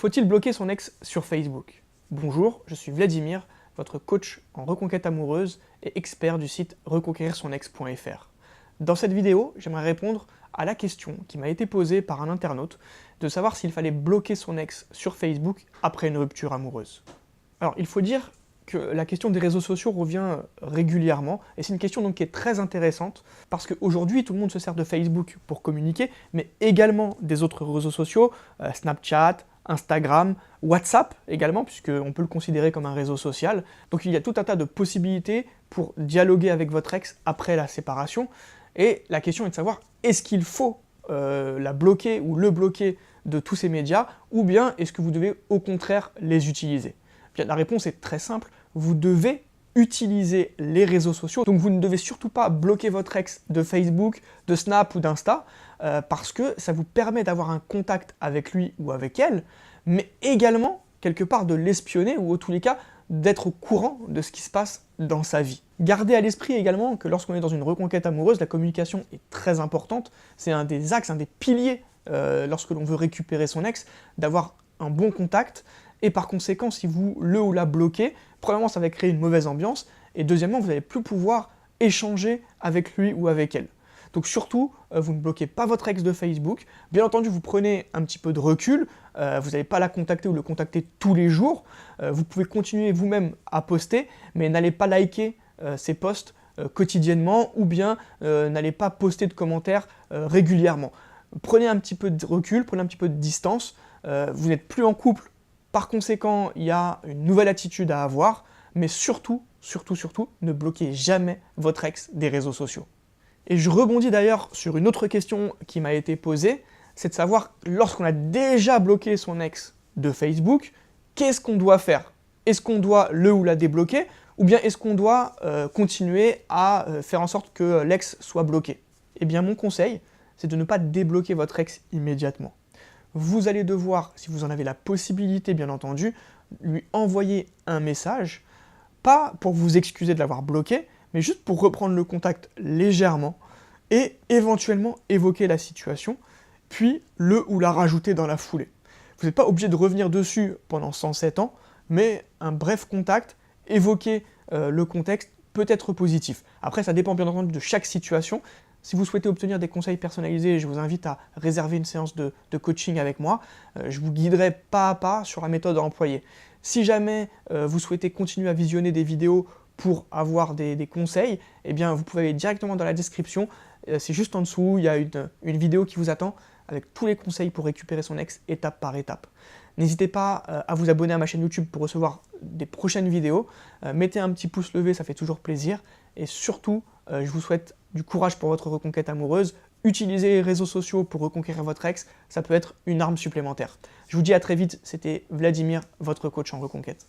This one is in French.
Faut-il bloquer son ex sur Facebook? Bonjour, je suis Vladimir, votre coach en reconquête amoureuse et expert du site reconquérir-son-ex.fr. Dans cette vidéo, j'aimerais répondre à la question qui m'a été posée par un internaute de savoir s'il fallait bloquer son ex sur Facebook après une rupture amoureuse. Alors, il faut dire que la question des réseaux sociaux revient régulièrement, et c'est une question donc qui est très intéressante, parce qu'aujourd'hui tout le monde se sert de Facebook pour communiquer, mais également des autres réseaux sociaux, Snapchat, Instagram, WhatsApp également, puisqu'on peut le considérer comme un réseau social. Donc il y a tout un tas de possibilités pour dialoguer avec votre ex après la séparation, et la question est de savoir, est-ce qu'il faut la bloquer ou le bloquer de tous ces médias, ou bien est-ce que vous devez au contraire les utiliser? Bien, la réponse est très simple, vous devez utiliser les réseaux sociaux, donc vous ne devez surtout pas bloquer votre ex de Facebook, de Snap ou d'Insta, parce que ça vous permet d'avoir un contact avec lui ou avec elle, mais également, quelque part, de l'espionner, ou en tous les cas, d'être au courant de ce qui se passe dans sa vie. Gardez à l'esprit également que lorsqu'on est dans une reconquête amoureuse, la communication est très importante, c'est un des axes, un des piliers, lorsque l'on veut récupérer son ex, d'avoir un bon contact. Et par conséquent, si vous le ou la bloquez, premièrement, ça va créer une mauvaise ambiance, et deuxièmement, vous n'allez plus pouvoir échanger avec lui ou avec elle. Donc surtout, vous ne bloquez pas votre ex de Facebook. Bien entendu, vous prenez un petit peu de recul, vous n'allez pas la contacter ou le contacter tous les jours. Vous pouvez continuer vous-même à poster, mais n'allez pas liker ses posts quotidiennement, ou bien n'allez pas poster de commentaires régulièrement. Prenez un petit peu de recul, prenez un petit peu de distance, vous n'êtes plus en couple. Par conséquent, il y a une nouvelle attitude à avoir, mais surtout, ne bloquez jamais votre ex des réseaux sociaux. Et je rebondis d'ailleurs sur une autre question qui m'a été posée, c'est de savoir, lorsqu'on a déjà bloqué son ex de Facebook, qu'est-ce qu'on doit faire? Est-ce qu'on doit le ou la débloquer, ou bien est-ce qu'on doit continuer à faire en sorte que l'ex soit bloqué? Eh bien mon conseil, c'est de ne pas débloquer votre ex immédiatement. Vous allez devoir, si vous en avez la possibilité bien entendu, lui envoyer un message, pas pour vous excuser de l'avoir bloqué, mais juste pour reprendre le contact légèrement et éventuellement évoquer la situation, puis le ou la rajouter dans la foulée. Vous n'êtes pas obligé de revenir dessus pendant 107 ans, mais un bref contact, évoquer le contexte peut être positif. Après, ça dépend bien entendu de chaque situation. Si vous souhaitez obtenir des conseils personnalisés, je vous invite à réserver une séance de coaching avec moi. Je vous guiderai pas à pas sur la méthode à employer. Si jamais vous souhaitez continuer à visionner des vidéos pour avoir des conseils, eh bien vous pouvez aller directement dans la description. C'est juste en dessous, il y a une vidéo qui vous attend avec tous les conseils pour récupérer son ex étape par étape. N'hésitez pas à vous abonner à ma chaîne YouTube pour recevoir des prochaines vidéos. Mettez un petit pouce levé, ça fait toujours plaisir. Et surtout, je vous souhaite du courage pour votre reconquête amoureuse. Utilisez les réseaux sociaux pour reconquérir votre ex, ça peut être une arme supplémentaire. Je vous dis à très vite, c'était Vladimir, votre coach en reconquête.